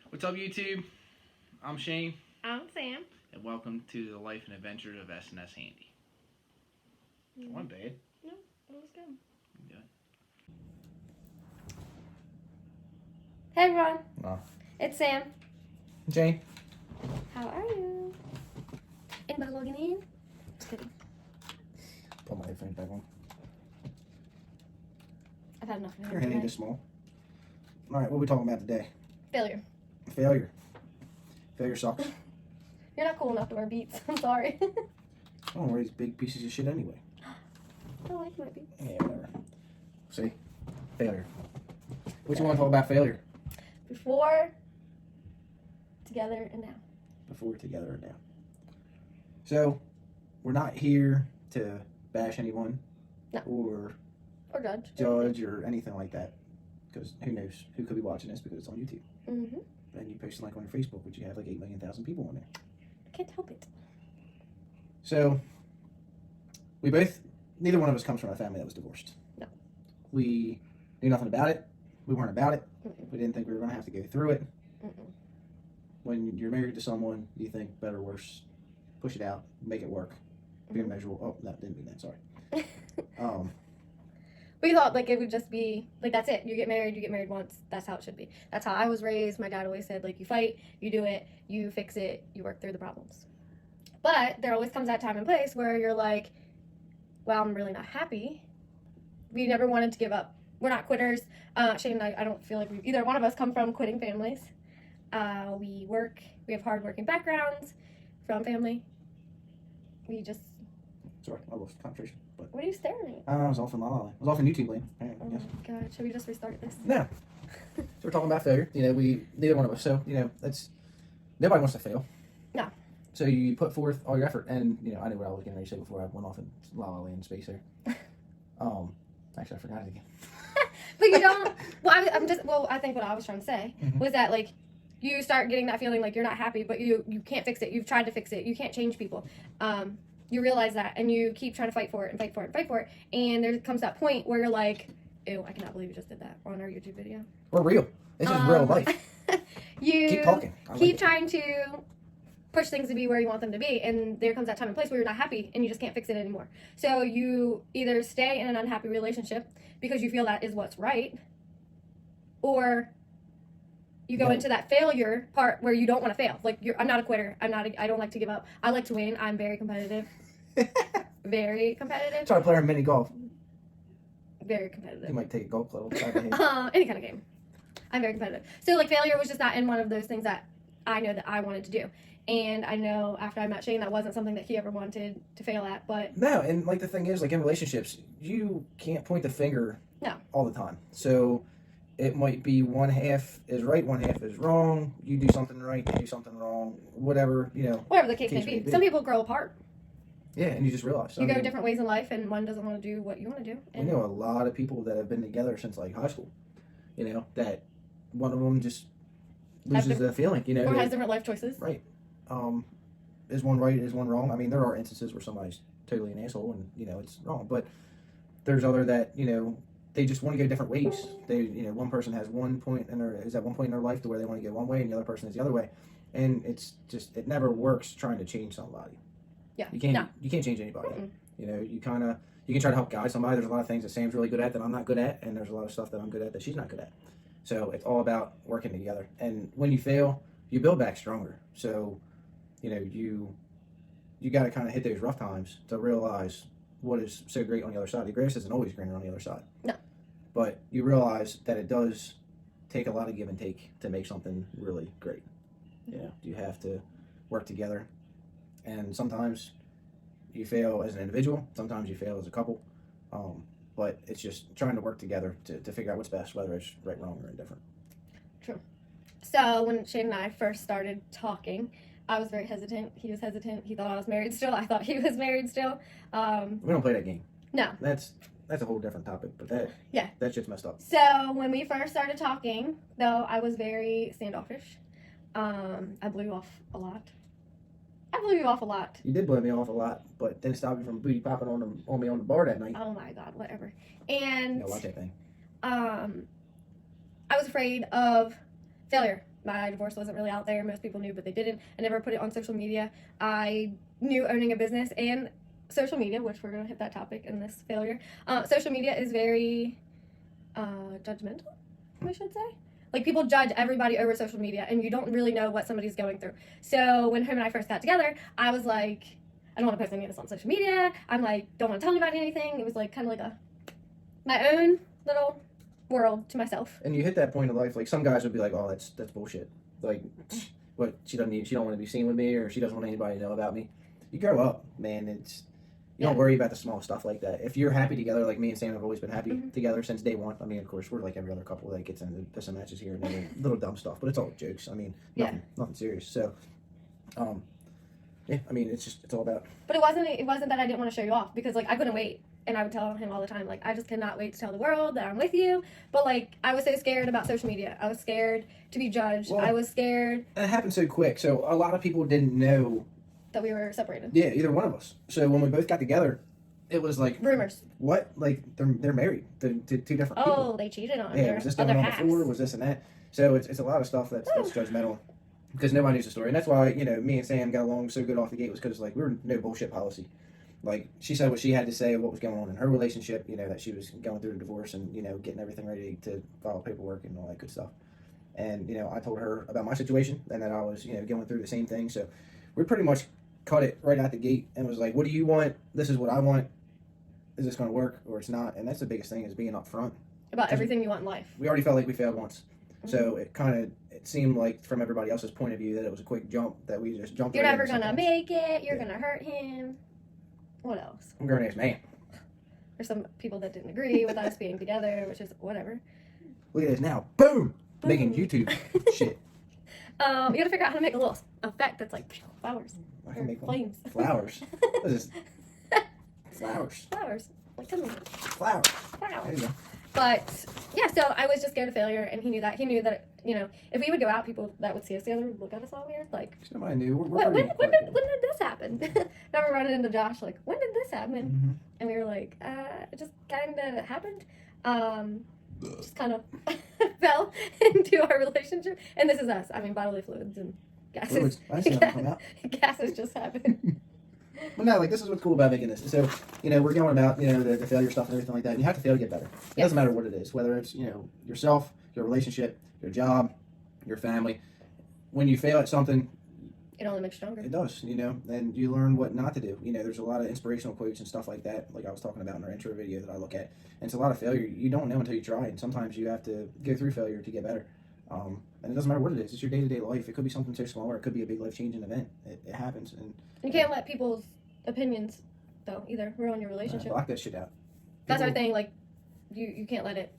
What's up, YouTube? I'm Shane, I'm Sam. and welcome to the life and adventures of S&S Handy. One bad. No, it was good. Yeah. Hey everyone. Oh. It's Sam. Jane. How are you? Anybody logging in? Just kidding. Put my headphones back on. I've had enough of Your it. hand ain't this small. All right, what are we talking about today? Failure. Failure. Failure sucks. You're not cool enough to wear beats. I'm sorry. I don't wear these big pieces of shit anyway. I like my beats. Yeah, whatever. See? Failure. What you want to talk about failure? Before, together, and now. Before, together, and now. So, we're not here to bash anyone. No. Or judge. or anything like that. Because who knows who could be watching this because it's on YouTube. Mm-hmm. And you post a link on your Facebook, which you have like 8 million people on there. I can't help it. So, neither one of us comes from a family that was divorced. No. We knew nothing about it. We weren't about it. Mm-mm. We didn't think we were going to have to go through it. Mm-mm. When you're married to someone, you think better, worse, push it out, make it work, be immeasurable. Oh, no, didn't mean that, sorry. We thought like it would just be like that's it. You get married once. That's how it should be. That's how I was raised. My dad always said like you fight, you do it, you fix it, you work through the problems. But there always comes that time and place where you're like, well, I'm really not happy. We never wanted to give up. We're not quitters. Shane and I don't feel like either one of us come from quitting families. We have hard-working backgrounds from family. We just... Sorry, I lost concentration. But What are you staring at? I was off in La La Land. I was off in YouTube land. Oh Yes. my god, should we just restart this? No. So we're talking about failure. Neither one of us. So, nobody wants to fail. No. So you put forth all your effort. And, I knew what I was getting ready to say before I went off in La La Land space there. Actually, I forgot it again. But you don't. I think what I was trying to say Mhm. was that like you start getting that feeling like you're not happy, but you can't fix it. You've tried to fix it. You can't change people. You realize that, and you keep trying to fight for it and fight for it and fight for it. And there comes that point where you're like, "Ew, I cannot believe you just did that on our YouTube video." We're real. This is real life. You Keep talking. I like keep it. trying to push things to be where you want them to be, and there comes that time and place where you're not happy and you just can't fix it anymore. So you either stay in an unhappy relationship because you feel that is what's right, or you go Yeah. into that failure part where you don't want to fail. Like I'm not a quitter. I don't like to give up. I like to win. I'm very competitive. Very competitive. Try to play our mini golf. Very You competitive. might take a golf club upside the head. Any kind of game. I'm very competitive. So like failure was just not in one of those things that I know that I wanted to do. And I know after I met Shane, that wasn't something that he ever wanted to fail at. But No, and like the thing is, like in relationships, you can't point the finger No. all the time. So it might be one half is right, one half is wrong. You do something right, you do something wrong, whatever, whatever the case may Case may be. be. Some people grow apart. Yeah, and you just realize. You go different ways in life, and one doesn't want to do what you want to do. We And know a lot of people that have been together since like high school. That one of them just loses the feeling. or that- has different life choices. Right. Is one right? Is one wrong? I mean, there are instances where somebody's totally an asshole and, it's wrong. But there's other that, they just want to go different ways. They, one person has one point is at one point in their life to where they want to go one way and the other person is the other way. And it's just, it never works trying to change somebody. Yeah. You can't, No. you can't change anybody. Mm-mm. You can try to help guide somebody. There's a lot of things that Sam's really good at that I'm not good at. And there's a lot of stuff that I'm good at that she's not good at. So it's all about working together. And when you fail, you build back stronger. So, you got to kind of hit those rough times to realize what is so great on the other side. The grass isn't always greener on the other side. No. But you realize that it does take a lot of give and take to make something really great. You have to work together. And sometimes you fail as an individual. Sometimes you fail as a couple. But it's just trying to work together to figure out what's best, whether it's right, wrong, or indifferent. True. So when Shane and I first started talking, I was very hesitant. He was hesitant. He thought I was married still. I thought he was married still. We don't play that game. No. That's a whole different topic, but that shit's messed up. So when we first started talking, though, I was very standoffish. I blew you off a lot. You did blow me off a lot, but didn't stop you from booty popping on me on the bar that night. Oh my god, whatever. And Watch that thing. I was afraid of failure. My divorce wasn't really out there. Most people knew, but they didn't. I never put it on social media. I knew owning a business and social media, which we're going to hit that topic in this failure. Social media is very judgmental, we should say. Like, people judge everybody over social media, and you don't really know what somebody's going through. So when him and I first got together, I was like, I don't want to post any of this on social media. I'm like, don't want to tell anybody anything. It was like kind of like my own little world to myself. And you hit that point in life, like some guys would be like, oh, that's bullshit. Like, what, she don't want to be seen with me, or she doesn't want anybody to know about me. You grow up, man. You don't worry about the small stuff like that. If you're happy together, like me and Sam have always been happy together since day one. I mean, of course, we're like every other couple that gets into pissing matches here and there, little dumb stuff, but it's all jokes. I mean, nothing serious. So, yeah, I mean, it's all about. But it wasn't that I didn't want to show you off, because like I couldn't wait, and I would tell him all the time, like, I just cannot wait to tell the world that I'm with you. But like, I was so scared about social media. I was scared to be judged. Well, I was scared. And it happened so quick. So a lot of people didn't know That we were separated. Yeah, either one of us. So when we both got together, it was like Rumors. What? Like they're married to two different people. Oh, they cheated on Yeah, their was this other going on halves. before? Was this and that? So it's a lot of stuff that's judgmental because nobody knows the story, and that's why me and Sam got along so good off the gate was because like we were no bullshit policy. Like she said what she had to say of what was going on in her relationship. That she was going through a divorce and getting everything ready to file paperwork and all that good stuff. And I told her about my situation and that I was going through the same thing. So we pretty much cut it right out the gate and was like, what do you want? This is what I want. Is this going to work or it's not? And that's the biggest thing is being upfront about everything you want in life. We already felt like we failed once, so it seemed like from everybody else's point of view that it was a quick jump that we just jumped. You're never gonna make it. You're gonna hurt him. What else? I'm a grown ass man. There's some people that didn't agree with us being together, which is whatever. Look at this now, boom, making YouTube shit. You gotta figure out how to make a little effect that's like flowers. I can make flames. Flowers. What is this? Flowers. Flowers. Like, come on. Flowers. There Flowers. you go. But yeah, so I was just scared of failure, and he knew that. He knew that if we would go out, people that would see us together would look at us all weird. Like, somebody knew. when did this happen? Now we're running into Josh like, when did this happen? Mm-hmm. And we were like, it just kind of happened. Just kind of fell into our relationship, and this is us. I mean, bodily fluids and gases. I see them come out. Gases just happened. But no, like this is what's cool about making this. So, we're going about, the failure stuff and everything like that. And you have to fail to get better. It doesn't matter what it is, whether it's, yourself, your relationship, your job, your family. When you fail at something, it only makes you stronger. It does, and you learn what not to do. There's a lot of inspirational quotes and stuff like that, like I was talking about in our intro video that I look at. And it's a lot of failure. You don't know until you try, and sometimes you have to go through failure to get better. And it doesn't matter what it is. It's your day-to-day life. It could be something so small, or it could be a big life-changing event. It happens. And you can't let people's opinions, though, either ruin your relationship. Block that shit out. That's our thing. Like, you can't let it.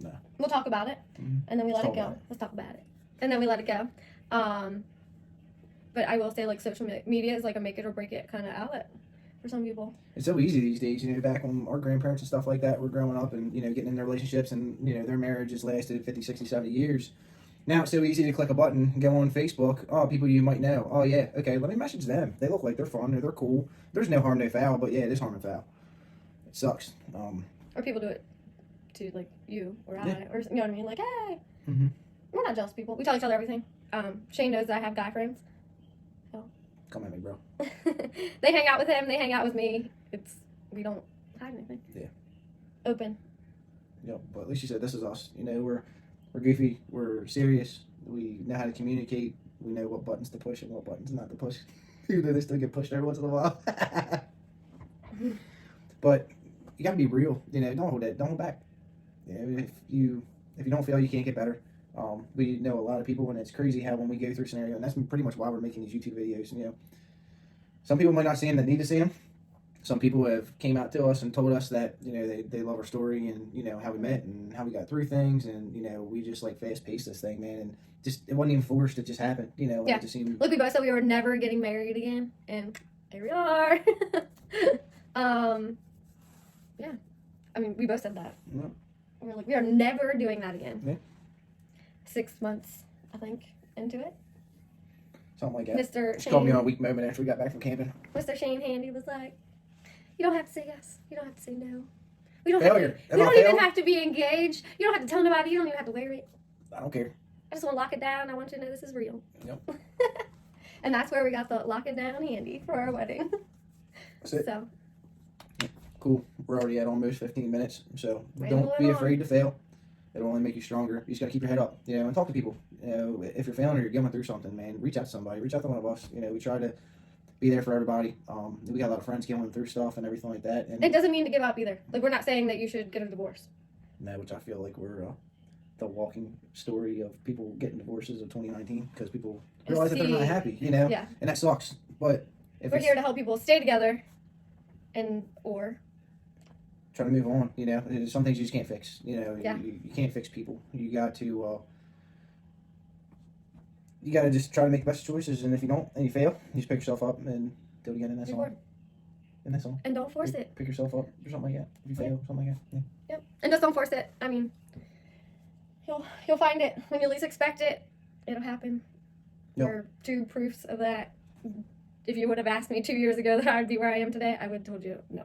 No. We'll talk about it, and then we let it go. Let's talk about it, and then we let it go. But I will say, like, social media is like a make it or break it kind of outlet for some people. It's so easy these days. Back when our grandparents and stuff like that were growing up and, getting in their relationships and, their marriages lasted 50, 60, 70 years. Now it's so easy to click a button, go on Facebook. Oh, people you might know. Oh, yeah, okay, let me message them. They look like they're fun or they're cool. There's no harm, no foul, but yeah, it is harm and foul. It sucks. Or people do it to, like, you or I, Yeah. or, you know what I mean? Like, hey. Mm-hmm. We're not jealous people. We tell each other everything. Shane knows that I have guy friends. So. Come at me, bro. They hang out with him. They hang out with me. We don't hide anything. Yeah. Open. Yeah, but at least you said this is us. We're goofy. We're serious. We know how to communicate. We know what buttons to push and what buttons not to push. Even though they still get pushed every once in a while. But you got to be real. Don't hold that. Don't hold back. If you don't fail, you can't get better. We know a lot of people, and it's crazy how when we go through scenario, and that's pretty much why we're making these YouTube videos. Some people might not see them that need to see them. Some people have came out to us and told us that they love our story and how we met and how we got through things, and we just like fast paced this thing, man, and just it wasn't even forced. It just happened. Yeah. It just seemed... Look, we both said we were never getting married again, and here we are. Yeah. I mean, we both said that. Yeah. We were like, we are never doing that again. Yeah. 6 months, I think, into it. Something like that. Mr. She Shane, called me on a week moment after we got back from camping. Mr. Shane Handy was like, you don't have to say yes. You don't have to say no. We don't Failure. Have to, you don't even have to be engaged. You don't have to tell nobody. You don't even have to wear it. I don't care. I just want to lock it down. I want you to know this is real. Yep. And that's where we got the lock it down handy for our wedding. That's it. So, Cool. We're already at almost 15 minutes, so Right don't on. be afraid to fail. It'll only make you stronger. You just gotta keep your head up, and talk to people. If you're failing or you're going through something, man, reach out to somebody. Reach out to one of us. We try to be there for everybody. We got a lot of friends going through stuff and everything like that. And it doesn't mean to give up either. Like, we're not saying that you should get a divorce. no, which I feel like we're the walking story of people getting divorces of 2019 because people realize that they're not happy, Yeah. and that sucks. But if We're it's here to help people stay together or try to move on, there's some things you just can't fix. Yeah. You can't fix people. You got to just try to make the best choices, and if you don't and you fail, you just pick yourself up and do it again, and that's all. reward. And that's all. And don't force it. Pick yourself up or something like that. If you fail, something like that. Yeah. Yep. And just don't force it. I mean, you'll find it when you least expect it. It'll happen. Yep. There are 2 proofs of that. If you would have asked me 2 years ago that I would be where I am today, I would have told you no.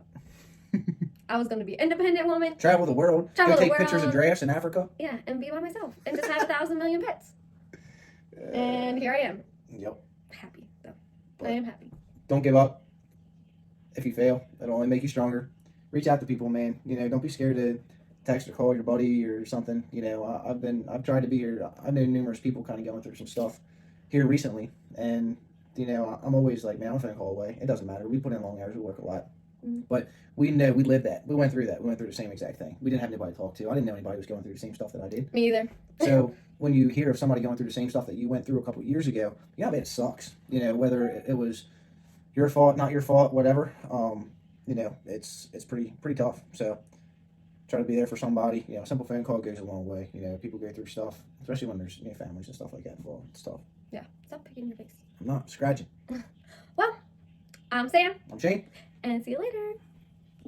I was going to be an independent woman. Travel the world. Travel Go the take pictures of world. giraffes in Africa. Yeah, and be by myself and just have 1,000 million pets. And here I am. Yep. Happy though. But I am happy. don't give up. If you fail, it'll only make you stronger. Reach out to people, man. Don't be scared to text or call your buddy or something. I've tried to be here. I know numerous people kind of going through some stuff here recently, and I'm always like, man, I'm gonna call away. It doesn't matter. We put in long hours. We work a lot, but we know we lived that. We went through that. We went through the same exact thing. We didn't have anybody to talk to. I didn't know anybody was going through the same stuff that I did. Me either. So when you hear of somebody going through the same stuff that you went through a couple of years ago, man, it sucks. Whether it was your fault, not your fault, whatever. It's pretty tough. So try to be there for somebody. A simple phone call goes a long way. People go through stuff, especially when there's families and stuff like that involved. It's tough. Yeah. Stop picking your face. I'm not scratching. Well, I'm Sam. I'm Shane. And see you later.